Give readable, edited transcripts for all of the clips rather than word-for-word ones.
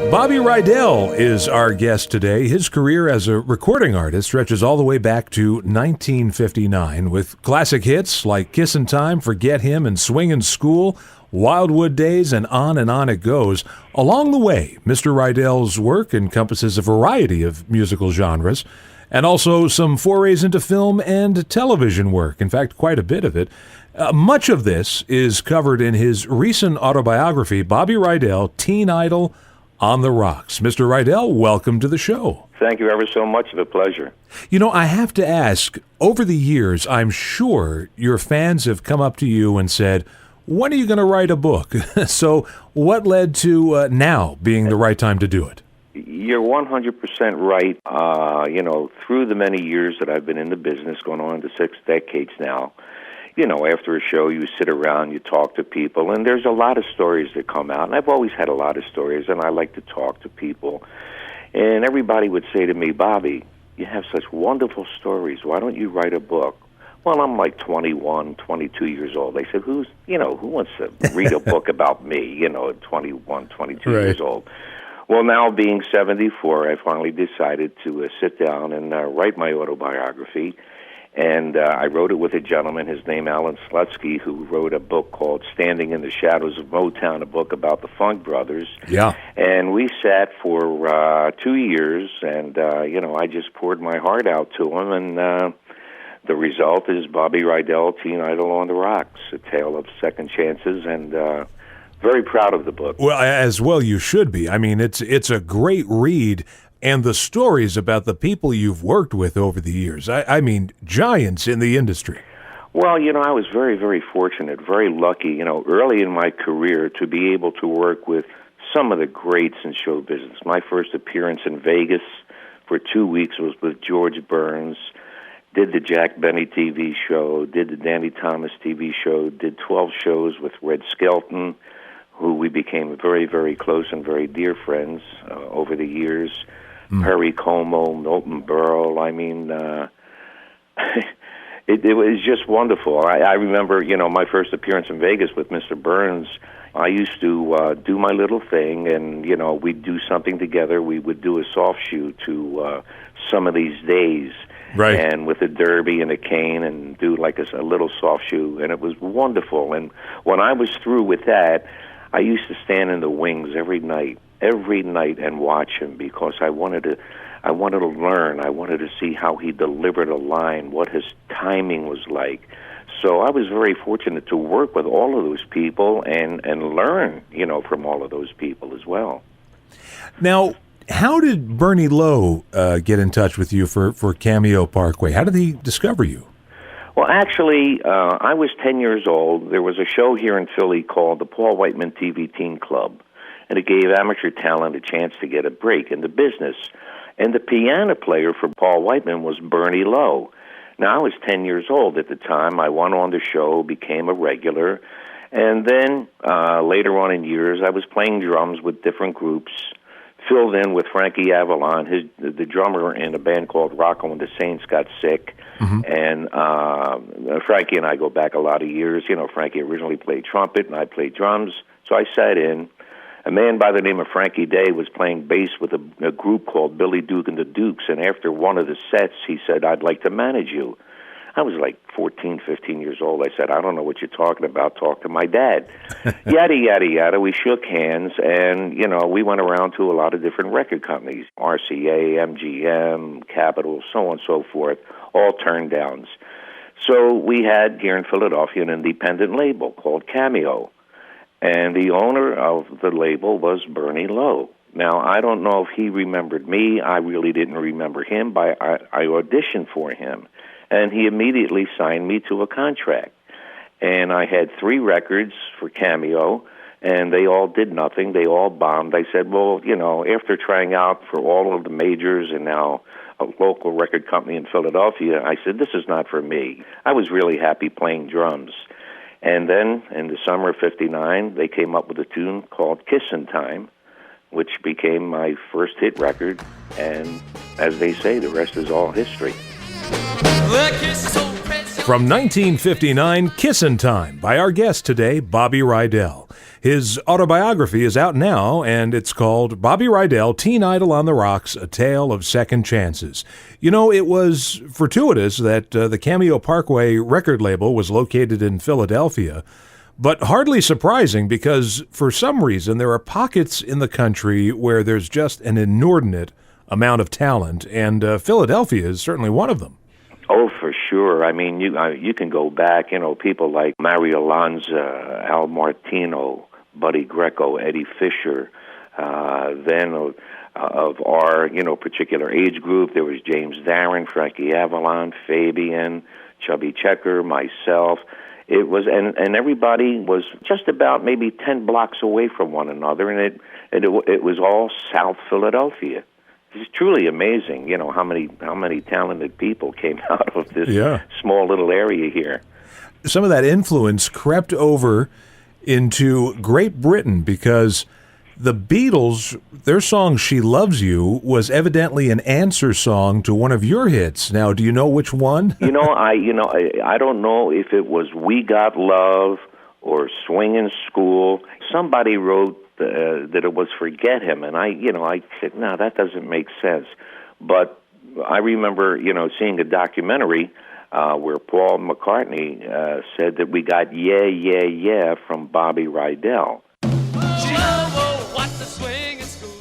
Bobby Rydell is our guest today. His career as a recording artist stretches all the way back to 1959 with classic hits like Kissin' Time, Forget Him, and Swingin' School, Wildwood Days, and on it goes. Along the way, Mr. Rydell's work encompasses a variety of musical genres and also some forays into film and television work. In fact, quite a bit of it. Much of this is covered in his recent autobiography, Bobby Rydell, Teen Idol on the Rocks. Mr. Rydell, welcome to the show. Thank you ever so much. It's a pleasure. You know, I have to ask, over the years, I'm sure your fans have come up to you and said, when are you going to write a book? So what led to now being the right time to do it? You're 100% right. Through the many years that I've been in the business, going on to 6 decades now, after a show, you sit around, you talk to people, and there's a lot of stories that come out. And I've always had a lot of stories, and I like to talk to people. And everybody would say to me, Bobby, you have such wonderful stories. Why don't you write a book? Well, I'm like 21, 22 years old. They said, who wants to read a book about me, at 21, 22 Right. years old? Well, now being 74, I finally decided to sit down and write my autobiography. And I wrote it with a gentleman, his name Alan Slutsky, who wrote a book called Standing in the Shadows of Motown, a book about the Funk Brothers. Yeah. And we sat for 2 years, and, I just poured my heart out to him, and the result is Bobby Rydell, Teen Idol on the Rocks, a tale of second chances, and very proud of the book. Well, as well you should be. I mean, it's a great read, and the stories about the people you've worked with over the years, I mean, giants in the industry. Well, I was very, very fortunate, very lucky, early in my career to be able to work with some of the greats in show business. My first appearance in Vegas for 2 weeks was with George Burns, did the Jack Benny TV show, did the Danny Thomas TV show, did 12 shows with Red Skelton, who we became very, very close and very dear friends over the years. Perry Como, Milton Berle. I mean, it was just wonderful. I remember, my first appearance in Vegas with Mr. Burns. I used to do my little thing, and, we'd do something together. We would do a soft shoe to Some of These Days. Right. And with a derby and a cane and do like a little soft shoe, and it was wonderful. And when I was through with that, I used to stand in the wings every night and watch him because I wanted to learn. I wanted to see how he delivered a line, what his timing was like. So I was very fortunate to work with all of those people and learn, from all of those people as well. Now, how did Bernie Lowe get in touch with you for Cameo Parkway? How did he discover you? Well, actually, I was 10 years old. There was a show here in Philly called the Paul Whiteman TV Teen Club, and it gave amateur talent a chance to get a break in the business. And the piano player for Paul Whiteman was Bernie Lowe. Now, I was 10 years old at the time. I went on the show, became a regular, and then later on in years, I was playing drums with different groups, filled in with Frankie Avalon. The drummer in a band called Rocco and the Saints got sick. And Frankie and I go back a lot of years. Frankie originally played trumpet, and I played drums. So I sat in. A man by the name of Frankie Day was playing bass with a group called Billy Duke and the Dukes, and after one of the sets, he said, I'd like to manage you. I was like 14, 15 years old. I said, I don't know what you're talking about. Talk to my dad. Yada, yada, yada. We shook hands, and, we went around to a lot of different record companies, RCA, MGM, Capitol, so on and so forth, all turned downs. So we had, here in Philadelphia, an independent label called Cameo, and the owner of the label was Bernie Lowe. Now, I don't know if he remembered me. I really didn't remember him, but I auditioned for him. And he immediately signed me to a contract. And I had 3 records for Cameo, and they all did nothing. They all bombed. I said, well, after trying out for all of the majors and now a local record company in Philadelphia, I said, this is not for me. I was really happy playing drums. And then in the summer of '59, they came up with a tune called Kissin' Time, which became my first hit record. And as they say, the rest is all history. From 1959, Kissin' Time by our guest today, Bobby Rydell. His autobiography is out now, and it's called Bobby Rydell, Teen Idol on the Rocks, A Tale of Second Chances. You know, it was fortuitous that the Cameo Parkway record label was located in Philadelphia, but hardly surprising because for some reason there are pockets in the country where there's just an inordinate amount of talent, and Philadelphia is certainly one of them. Oh, for sure. I mean, you can go back, people like Mario Lanza, Al Martino, Buddy Greco, Eddie Fisher. Then of our, particular age group, there was James Darren, Frankie Avalon, Fabian, Chubby Checker, myself. It was, and everybody was just about maybe 10 blocks away from one another, and it was all South Philadelphia. It's truly amazing, how many talented people came out of this small little area here. Some of that influence crept over into Great Britain because the Beatles, their song "She Loves You" was evidently an answer song to one of your hits. Now, do you know which one? I don't know if it was "We Got Love" or "Swingin' School." Somebody wrote that it was "Forget Him," and I said, no, that doesn't make sense. But I remember, seeing a documentary where Paul McCartney said that we got "Yeah, Yeah, Yeah" from Bobby Rydell.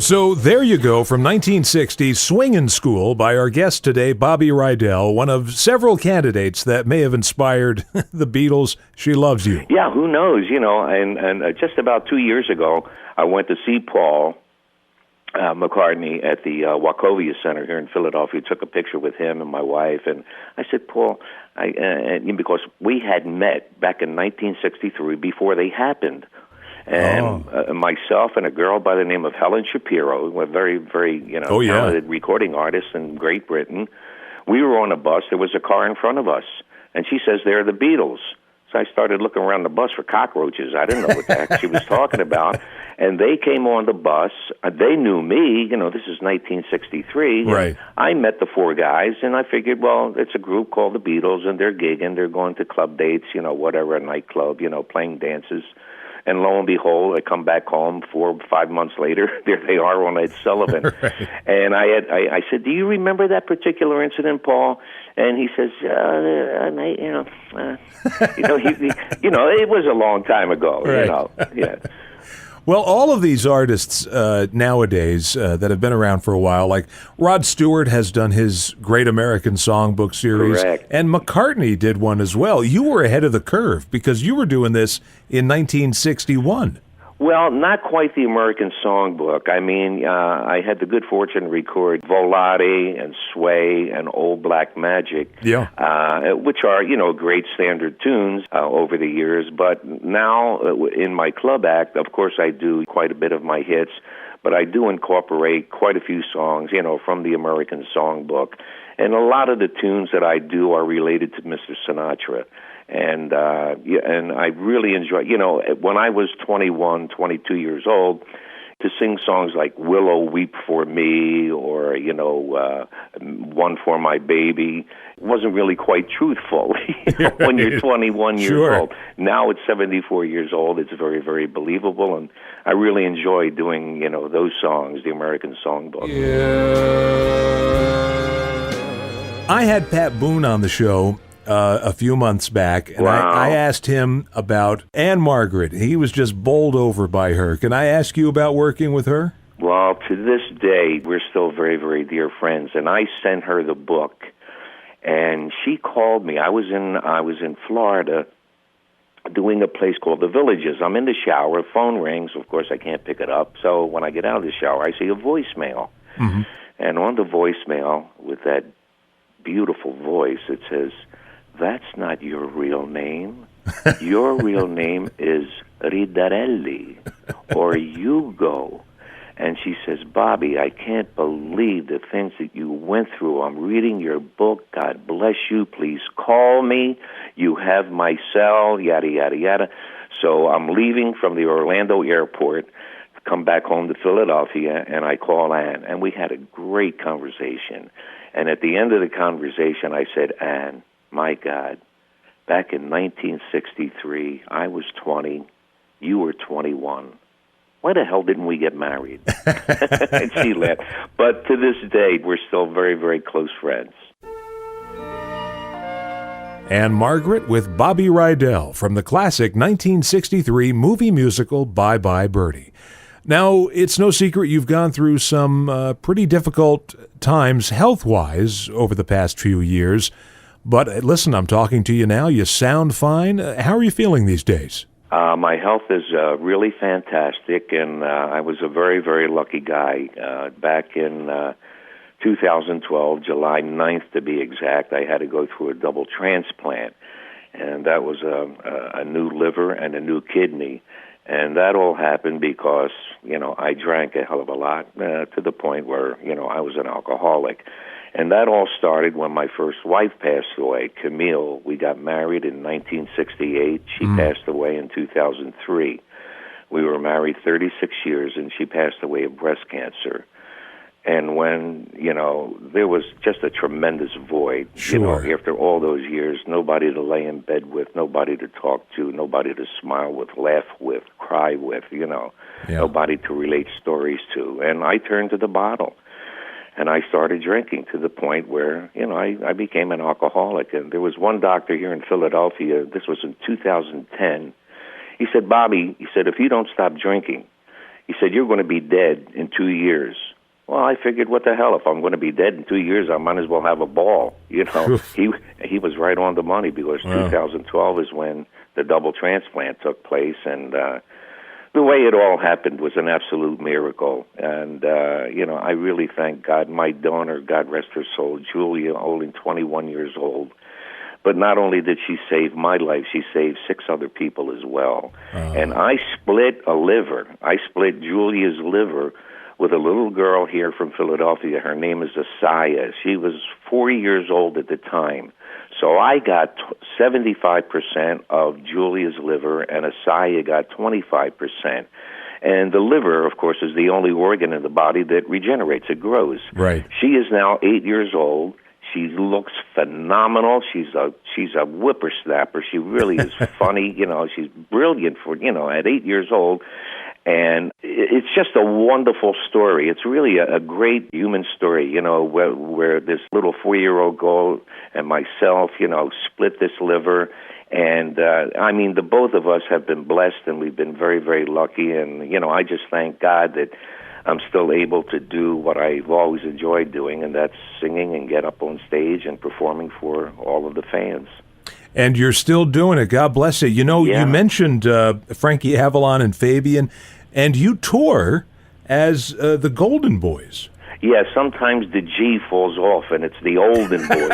So there you go, from 1960, Swingin' School by our guest today, Bobby Rydell, one of several candidates that may have inspired the Beatles' "She Loves You." Yeah, who knows, and just about 2 years ago, I went to see Paul McCartney at the Wachovia Center here in Philadelphia. Took a picture with him and my wife, and I said, Paul, because we had met back in 1963 before they happened. And myself and a girl by the name of Helen Shapiro, a very, very talented recording artist in Great Britain. We were on a bus. There was a car in front of us, and she says, "They're the Beatles." So I started looking around the bus for cockroaches. I didn't know what the heck she was talking about. And they came on the bus. They knew me. This is 1963. Right. I met the four guys, and I figured, well, it's a group called the Beatles, and they're gigging. They're going to club dates, whatever, a nightclub, playing dances. And lo and behold, I come back home 4 or 5 months later. There they are on Ed Sullivan. Right. And I said, "Do you remember that particular incident, Paul?" And he says, it was a long time ago. Right. Yeah. Well, all of these artists nowadays that have been around for a while, like Rod Stewart has done his Great American Songbook series, correct, and McCartney did one as well. You were ahead of the curve because you were doing this in 1961. Well, not quite the American Songbook. I mean, I had the good fortune to record Volare and Sway and Old Black Magic, which are, great standard tunes over the years. But now in my club act, of course, I do quite a bit of my hits, but I do incorporate quite a few songs, from the American Songbook. And a lot of the tunes that I do are related to Mr. Sinatra. And I really enjoy, when I was 21, 22 years old, to sing songs like Willow Weep for Me or, One for My Baby wasn't really quite truthful when you're 21 years old. Now at 74 years old, it's very, very believable, and I really enjoy doing, those songs, the American Songbook. I had Pat Boone on the show a few months back, and I asked him about Ann-Margret. He was just bowled over by her. Can I ask you about working with her? Well, to this day, we're still very, very dear friends, and I sent her the book, and she called me. I was in Florida doing a place called The Villages. I'm in the shower, phone rings, of course I can't pick it up, so when I get out of the shower, I see a voicemail. Mm-hmm. And on the voicemail, with that beautiful voice, it says, "That's not your real name. Your real name is Ridarelli or Hugo." And she says, "Bobby, I can't believe the things that you went through. I'm reading your book. God bless you. Please call me. You have my cell," yada, yada, yada. So I'm leaving from the Orlando airport to come back home to Philadelphia, and I call Ann. And we had a great conversation. And at the end of the conversation, I said, "Ann, my God, back in 1963, I was 20, You were 21. Why the hell didn't we get married? And she laughed. But to this day, we're still very, very close friends. Ann-Margret with Bobby Rydell from the classic 1963 movie musical Bye Bye Birdie. Now, it's no secret you've gone through some pretty difficult times health-wise over the past few years. But listen, I'm talking to you now. You sound fine. How are you feeling these days? My health is really fantastic, and I was a very, very lucky guy. Back in 2012, July 9th to be exact, I had to go through a double transplant, and that was a new liver and a new kidney. And that all happened because, I drank a hell of a lot to the point where, I was an alcoholic. And that all started when my first wife passed away, Camille. We got married in 1968. She passed away in 2003. We were married 36 years, and she passed away of breast cancer. And when, there was just a tremendous void. Sure. After all those years, nobody to lay in bed with, nobody to talk to, nobody to smile with, laugh with, cry with, nobody to relate stories to. And I turned to the bottle. And I started drinking to the point where, I became an alcoholic. And there was one doctor here in Philadelphia, this was in 2010. He said, Bobby, if you don't stop drinking, he said, you're going to be dead in 2 years. Well, I figured, what the hell? If I'm going to be dead in 2 years, I might as well have a ball. He was right on the money, because 2012 is when the double transplant took place. And the way it all happened was an absolute miracle. And, I really thank God. My donor, God rest her soul, Julia, only 21 years old. But not only did she save my life, she saved 6 other people as well. And I split a liver. I split Julia's liver with a little girl here from Philadelphia. Her name is Asaya. She was 4 years old at the time. So I got 75% of Julia's liver, and Asaya got 25%. And the liver, of course, is the only organ in the body that regenerates. It grows. Right. She is now 8 years old. She looks phenomenal. She's a whippersnapper. She really is funny. She's brilliant for, at 8 years old. And it's just a wonderful story. It's really a great human story, where this little 4-year-old girl and myself, split this liver. And, the both of us have been blessed, and we've been very, very lucky. And, I just thank God that I'm still able to do what I've always enjoyed doing, and that's singing and get up on stage and performing for all of the fans. And you're still doing it. God bless you. You mentioned Frankie Avalon and Fabian, and you tour as the Golden Boys. Yeah, sometimes the G falls off, and it's the Olden Boys.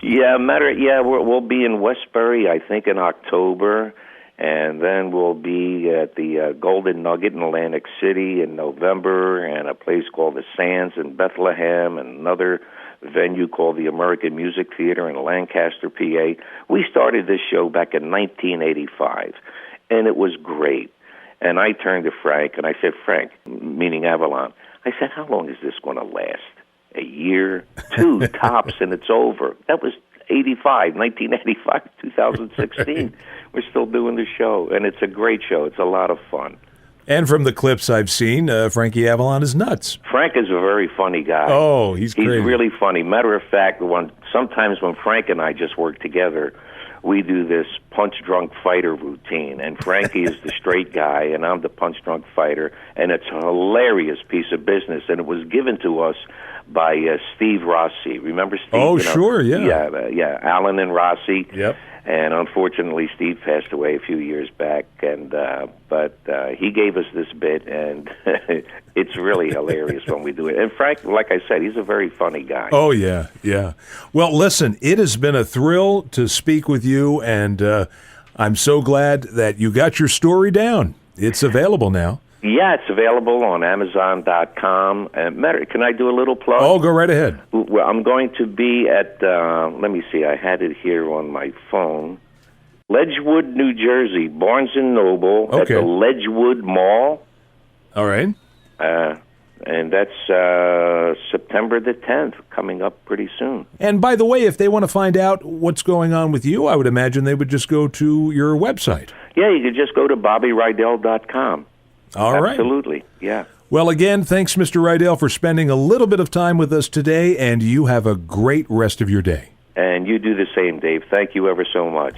We'll be in Westbury, I think, in October, and then we'll be at the Golden Nugget in Atlantic City in November, and a place called the Sands in Bethlehem, and another venue called the American Music Theater in Lancaster, PA. We started this show back in 1985, and it was great. And I turned to Frank, and I said, Frank, meaning Avalon, I said, how long is this going to last? A year, 2 tops, and it's over. That was 1985, 2016. Right. We're still doing the show, and it's a great show. It's a lot of fun. And from the clips I've seen, Frankie Avalon is nuts. Frank is a very funny guy. Oh, he's crazy. He's really funny. Matter of fact, sometimes when Frank and I just work together, we do this punch-drunk fighter routine, and Frankie is the straight guy, and I'm the punch-drunk fighter, and it's a hilarious piece of business, and it was given to us by Steve Rossi. Remember Steve? Oh, sure, yeah. Yeah, Alan and Rossi. Yep. And unfortunately, Steve passed away a few years back, but he gave us this bit, and it's really hilarious when we do it. And Frank, like I said, he's a very funny guy. Oh, yeah. Well, listen, it has been a thrill to speak with you, and I'm so glad that you got your story down. It's available now. Yeah, it's available on Amazon.com. Can I do a little plug? Oh, go right ahead. Well, I'm going to be at, let me see, I had it here on my phone. Ledgewood, New Jersey, Barnes & Noble, at the Ledgewood Mall. All right. And that's September the 10th, coming up pretty soon. And by the way, if they want to find out what's going on with you, I would imagine they would just go to your website. Yeah, you could just go to BobbyRydell.com. All right. Absolutely, yeah. Well, again, thanks, Mr. Rydell, for spending a little bit of time with us today, and you have a great rest of your day. And you do the same, Dave. Thank you ever so much.